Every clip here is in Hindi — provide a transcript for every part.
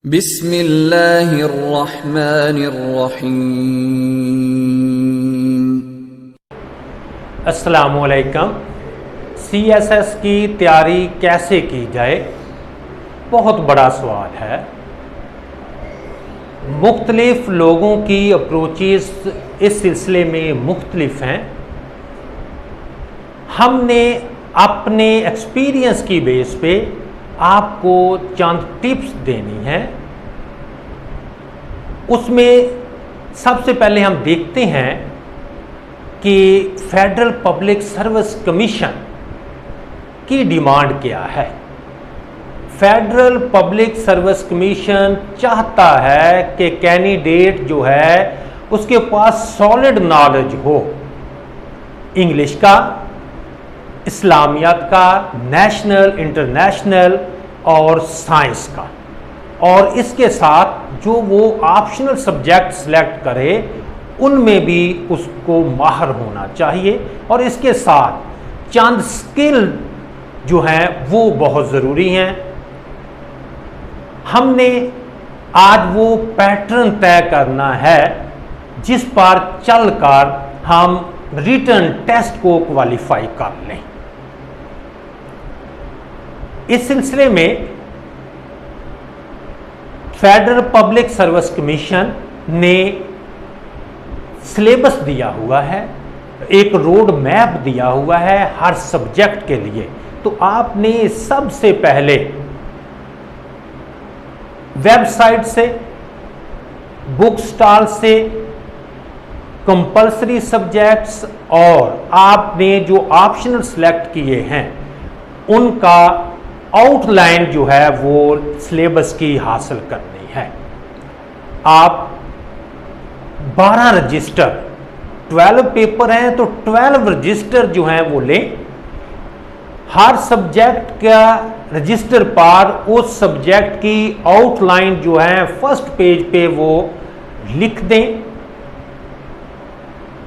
बिस्मिल्लाहिर्रहमानिर्रहीम। अस्सलामुअलैकुम। CSS की तैयारी कैसे की जाए, बहुत बड़ा सवाल है। मुख्तलिफ लोगों की अप्रोचेस इस सिलसिले में मुख्तलिफ हैं। हमने अपने एक्सपीरियंस की बेस पे आपको चंद टिप्स देनी है। उसमें सबसे पहले हम देखते हैं कि फेडरल पब्लिक सर्विस कमीशन की डिमांड क्या है। फेडरल पब्लिक सर्विस कमीशन चाहता है कि कैंडिडेट जो है उसके पास सॉलिड नॉलेज हो, इंग्लिश का, इस्लामियात का, नेशनल, इंटरनेशनल और साइंस का, और इसके साथ जो वो ऑप्शनल सब्जेक्ट सेलेक्ट करे उनमें भी उसको माहिर होना चाहिए, और इसके साथ चंद स्किल जो हैं वो बहुत ज़रूरी हैं। हमने आज वो पैटर्न तय करना है जिस पर चलकर हम रिटन टेस्ट को क्वालिफाई कर लें। इस सिलसिले में फेडरल पब्लिक सर्विस कमीशन ने सिलेबस दिया हुआ है, एक रोड मैप दिया हुआ है हर सब्जेक्ट के लिए। तो आपने सबसे पहले वेबसाइट से, बुक स्टॉल से, कंपल्सरी सब्जेक्ट्स और आपने जो ऑप्शनल सेलेक्ट किए हैं उनका आउटलाइन जो है वो सिलेबस की हासिल करनी है। आप 12 रजिस्टर, 12 पेपर हैं तो 12 रजिस्टर जो हैं वो लें। हर सब्जेक्ट का रजिस्टर पर उस सब्जेक्ट की आउटलाइन जो है फर्स्ट पेज पे वो लिख दें।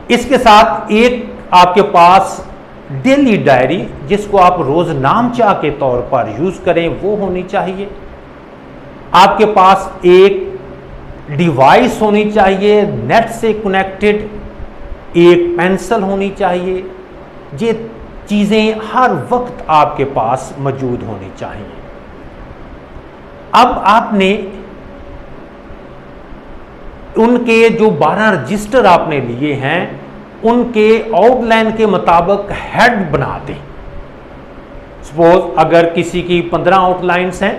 इसके साथ एक आपके पास डेली डायरी, जिसको आप रोज नामचा के तौर पर यूज करें, वो होनी चाहिए। आपके पास एक डिवाइस होनी चाहिए नेट से कनेक्टेड, एक पेंसिल होनी चाहिए। ये चीजें हर वक्त आपके पास मौजूद होनी चाहिए। अब आपने उनके जो 12 रजिस्टर आपने लिए हैं उनके आउटलाइन के मुताबिक हेड बना दें। सपोज अगर किसी की 15 आउटलाइंस हैं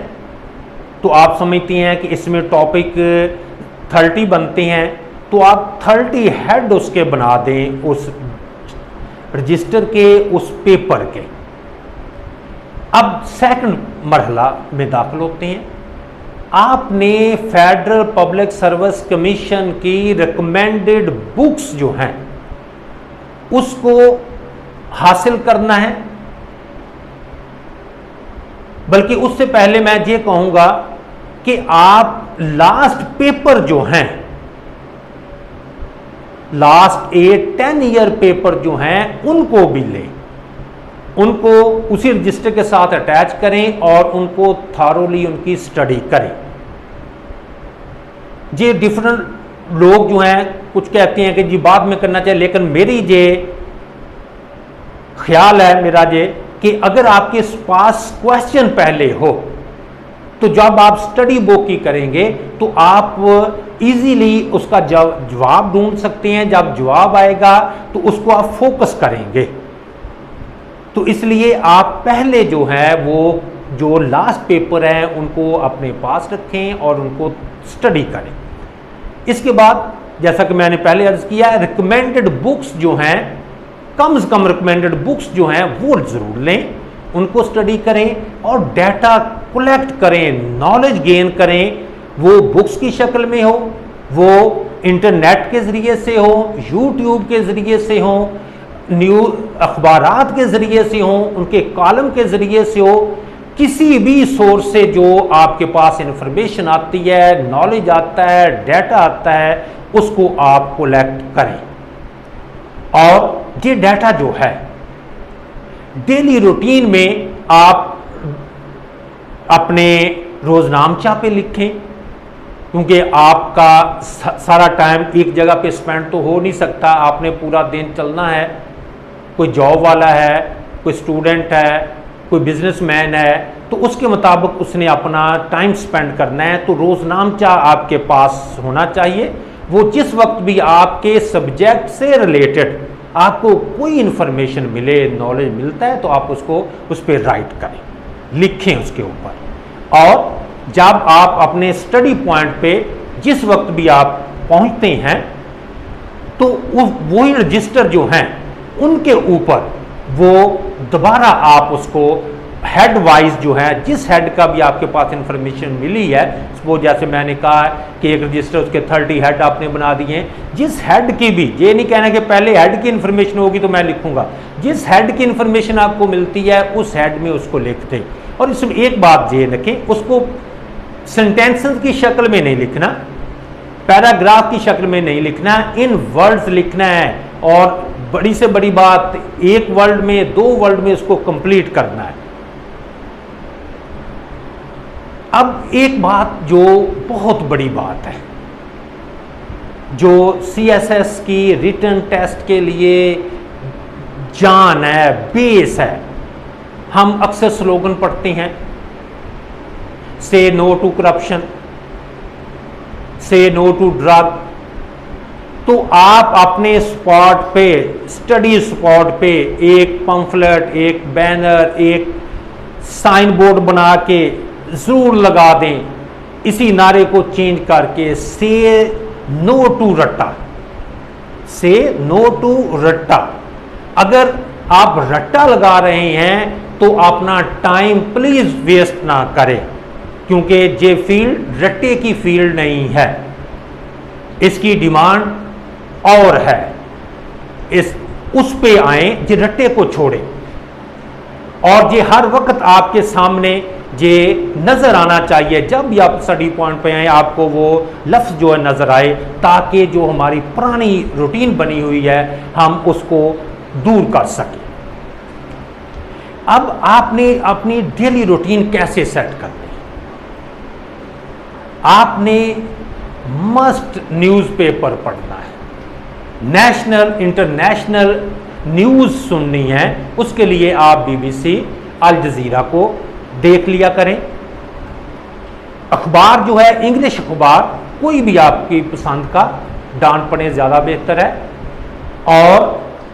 तो आप समझती हैं कि इसमें टॉपिक 30 बनते हैं, तो आप 30 हेड उसके बना दें, उस रजिस्टर के, उस पेपर के। अब सेकंड मरहला में दाखिल होते हैं। आपने फेडरल पब्लिक सर्विस कमीशन की रिकमेंडेड बुक्स जो हैं उसको हासिल करना है। बल्कि उससे पहले मैं ये कहूंगा कि आप लास्ट पेपर जो हैं, लास्ट 10 ईयर पेपर जो हैं उनको भी लें, उनको उसी रजिस्टर के साथ अटैच करें और उनको थॉरोली उनकी स्टडी करें। ये डिफरेंट लोग जो हैं कुछ कहते हैं कि जी बाद में करना चाहिए, लेकिन मेरी ये ख्याल है मेरा ये कि अगर आपके पास क्वेश्चन पहले हो तो जब आप स्टडी बुक की करेंगे तो आप इजीली उसका जवाब ढूंढ सकते हैं। जब जवाब आएगा तो उसको आप फोकस करेंगे। तो इसलिए आप पहले जो है वो जो लास्ट पेपर हैं उनको अपने पास रखें और उनको स्टडी करें। इसके बाद जैसा कि मैंने पहले अर्ज किया, रिकमेंडेड बुक्स जो हैं, कम से कम रिकमेंडेड बुक्स जो हैं वो जरूर लें, उनको स्टडी करें और डाटा कलेक्ट करें, नॉलेज गेन करें। वो बुक्स की शक्ल में हो, वो इंटरनेट के ज़रिए से हो, यूट्यूब के ज़रिए से हो, न्यूज़ अखबारात के ज़रिए से हो, उनके कॉलम के ज़रिए से हो, किसी भी सोर्स से जो आपके पास इंफॉर्मेशन आती है, नॉलेज आता है, डाटा आता है, उसको आप कलेक्ट करें। और ये डाटा जो है डेली रूटीन में आप अपने रोजनामचा पे लिखें, क्योंकि आपका सारा टाइम एक जगह पे स्पेंड तो हो नहीं सकता, आपने पूरा दिन चलना है। कोई जॉब वाला है, कोई स्टूडेंट है, कोई बिजनेसमैन है, तो उसके मुताबिक उसने अपना टाइम स्पेंड करना है। तो रोजनामचा आपके पास होना चाहिए। वो जिस वक्त भी आपके सब्जेक्ट से रिलेटेड आपको कोई इंफॉर्मेशन मिले, नॉलेज मिलता है, तो आप उसको उस पर राइट करें, लिखें उसके ऊपर। और जब आप अपने स्टडी पॉइंट पे जिस वक्त भी आप पहुंचते हैं, तो वही रजिस्टर जो हैं उनके ऊपर वो दोबारा आप उसको हेड वाइज जो है, जिस हेड का भी आपके पास इंफॉर्मेशन मिली है, वो जैसे मैंने कहा कि एक रजिस्टर उसके 30 हेड आपने बना दिए हैं, जिस हेड की भी, ये नहीं कहना कि पहले हेड की इंफॉर्मेशन होगी तो मैं लिखूंगा, जिस हेड की इंफॉर्मेशन आपको मिलती है उस हेड में उसको लिख दें। और इसमें एक बात ये रखें, उसको सेंटेंसेस की शक्ल में नहीं लिखना, पैराग्राफ की शक्ल में नहीं लिखना, इन वर्ड्स लिखना है। और बड़ी से बड़ी बात, एक वर्ड में, 2 वर्ड में उसको कंप्लीट करना है। अब एक बात जो बहुत बड़ी बात है, जो सीएसएस की रिटन टेस्ट के लिए जान है, बेस है, हम अक्सर स्लोगन पढ़ते हैं, से नो टू करप्शन, से नो टू ड्रग। तो आप अपने स्पॉट पे, स्टडी स्पॉट पे एक पंफलेट, एक बैनर, एक साइन बोर्ड बना के जरूर लगा दें, इसी नारे को चेंज करके से नो टू रट्टा, से नो टू रट्टा। अगर आप रट्टा लगा रहे हैं तो अपना टाइम प्लीज वेस्ट ना करें, क्योंकि ये फील्ड रट्टे की फील्ड नहीं है, इसकी डिमांड और है। उस पे आए जे रट्टे को छोड़े, और ये हर वक्त आपके सामने ये नजर आना चाहिए, जब भी आप स्टडी पॉइंट पे आए आपको वो लफ्ज जो है नजर आए, ताकि जो हमारी पुरानी रूटीन बनी हुई है हम उसको दूर कर सकें। अब आपने अपनी डेली रूटीन कैसे सेट करनी, आपने मस्ट न्यूज़पेपर पढ़ना है, नेशनल इंटरनेशनल न्यूज़ सुननी है, उसके लिए आप बीबीसी, अल जजीरा को देख लिया करें। अखबार जो है, इंग्लिश अखबार कोई भी आपकी पसंद का, डांट पढ़े ज़्यादा बेहतर है, और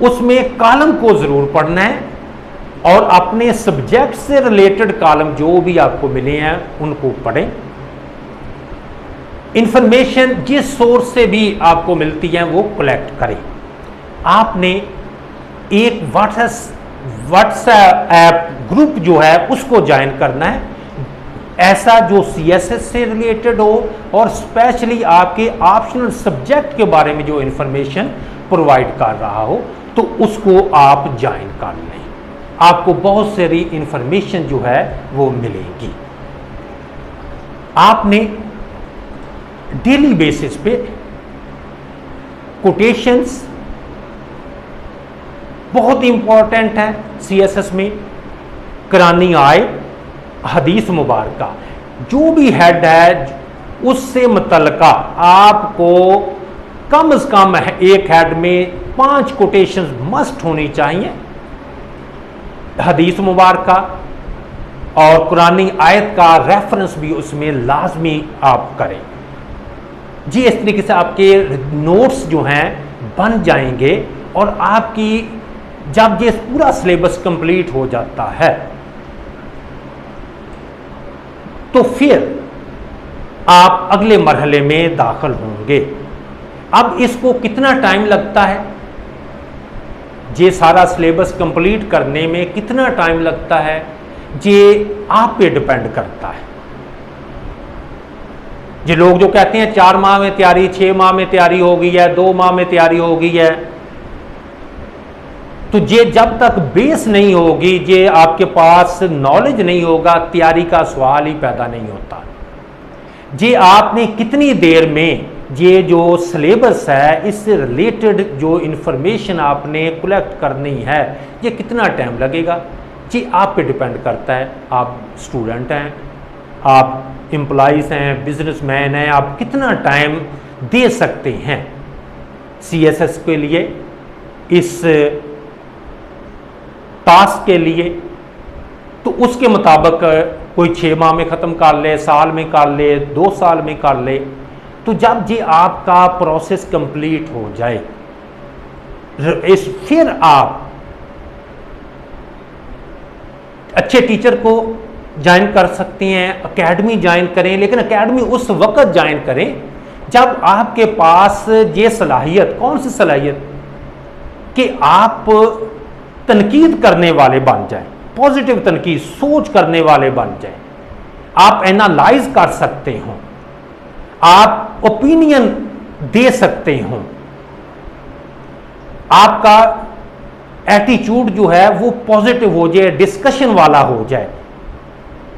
उसमें कॉलम को ज़रूर पढ़ना है, और अपने सब्जेक्ट से रिलेटेड कॉलम जो भी आपको मिले हैं उनको पढ़ें। इंफॉर्मेशन जिस सोर्स से भी आपको मिलती है वो कलेक्ट करें। आपने एक व्हाट्सएप ऐप ग्रुप जो है उसको ज्वाइन करना है, ऐसा जो सीएसएस से रिलेटेड हो और स्पेशली आपके ऑप्शनल सब्जेक्ट के बारे में जो इंफॉर्मेशन प्रोवाइड कर रहा हो, तो उसको आप ज्वाइन कर लें। आपको बहुत सारी इंफॉर्मेशन जो है वो मिलेगी। आपने डेली बेसिस पे कोटेशंस बहुत इंपॉर्टेंट है सीएसएस में, कुरानी आयत, हदीस मुबारका, जो भी हेड है उससे मुतल्लिका आपको कम से कम एक हेड में 5 कोटेशंस मस्ट होनी चाहिए। हदीस मुबारका और कुरानी आयत का रेफरेंस भी उसमें लाजमी आप करें जी। इस तरीके से आपके नोट्स जो हैं बन जाएंगे, और आपकी जब ये पूरा सिलेबस कंप्लीट हो जाता है तो फिर आप अगले मरहले में दाखिल होंगे। अब इसको कितना टाइम लगता है, ये सारा सिलेबस कंप्लीट करने में कितना टाइम लगता है, ये आप पे डिपेंड करता है। ये लोग जो कहते हैं 4 माह में तैयारी, 6 माह में तैयारी हो गई है, 2 माह में तैयारी हो गई है, तो ये जब तक बेस नहीं होगी, ये आपके पास नॉलेज नहीं होगा, तैयारी का सवाल ही पैदा नहीं होता। ये आपने कितनी देर में ये जो सिलेबस है इससे रिलेटेड जो इंफॉर्मेशन आपने कलेक्ट करनी है, ये कितना टाइम लगेगा, ये आप पे डिपेंड करता है। आप स्टूडेंट हैं, आप एम्प्लॉइज़ हैं, बिजनेसमैन हैं, आप कितना टाइम दे सकते हैं CSS के लिए, इस टास्क के लिए। तो उसके मुताबिक कोई 6 माह में ख़त्म कर ले, साल में कर ले, 2 साल में कर ले। तो जब ये आपका प्रोसेस कंप्लीट हो जाए, फिर आप अच्छे टीचर को ज्वाइन कर सकते हैं, एकेडमी ज्वाइन करें। लेकिन एकेडमी उस वक्त ज्वाइन करें जब आपके पास ये सलाहियत, कौन सी सलाहियत, कि आप तनकीद करने वाले बन जाएं, पॉजिटिव तनकीद, सोच करने वाले बन जाएं, आप एनालाइज कर सकते हो, आप ओपिनियन दे सकते हो, आपका एटीट्यूड जो है वो पॉजिटिव हो जाए, डिस्कशन वाला हो जाए।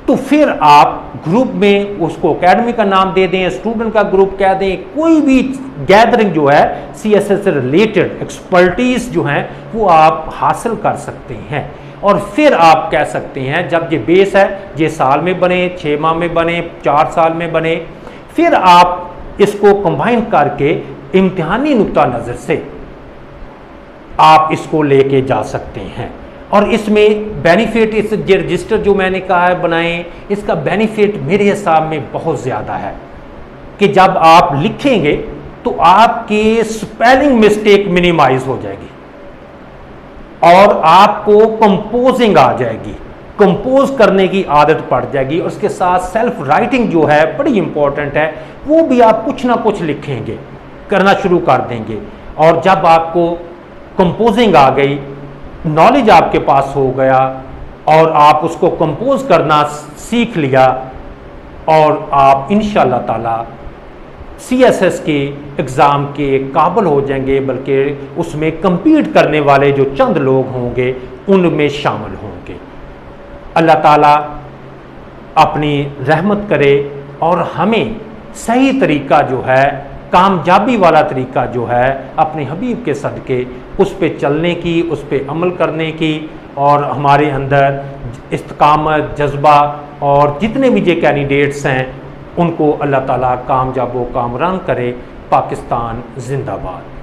तो फिर आप ग्रुप में उसको एकेडमी का नाम दे दें, स्टूडेंट का ग्रुप कह दें, कोई भी गैदरिंग जो है CSS से रिलेटेड एक्सपर्टीज जो है वो आप हासिल कर सकते हैं। और फिर आप कह सकते हैं जब ये बेस है, ये साल में बने, 6 माह में बने, 4 साल में बने, फिर आप इसको कंबाइन करके इम्तिहानी नुक्ता नज़र से आप इसको लेके जा सकते हैं। और इसमें बेनिफिट, इस रजिस्टर जो मैंने कहा है बनाएं, इसका बेनिफिट मेरे हिसाब में बहुत ज़्यादा है कि जब आप लिखेंगे तो आपके स्पेलिंग मिस्टेक मिनिमाइज हो जाएगी और आपको कंपोजिंग आ जाएगी, कंपोज करने की आदत पड़ जाएगी। उसके साथ सेल्फ राइटिंग जो है बड़ी इंपॉर्टेंट है, वो भी आप कुछ ना कुछ लिखेंगे, करना शुरू कर देंगे। और जब आपको कंपोजिंग आ गई, नॉलेज आपके पास हो गया और आप उसको कंपोज करना सीख लिया, और आप इंशाअल्लाह ताला CSS के एग्ज़ाम के काबिल हो जाएंगे, बल्कि उसमें compete करने वाले जो चंद लोग होंगे उनमें शामिल होंगे। अल्लाह ताला अपनी रहमत करे और हमें सही तरीका जो है, कामयाबी वाला तरीका जो है अपने हबीब के सदके उस पे चलने की, उस पे अमल करने की, और हमारे अंदर इस्तिकामत, जज्बा, और जितने भी ये कैंडिडेट्स हैं उनको अल्लाह ताला कामयाब व कामरान करे। पाकिस्तान जिंदाबाद।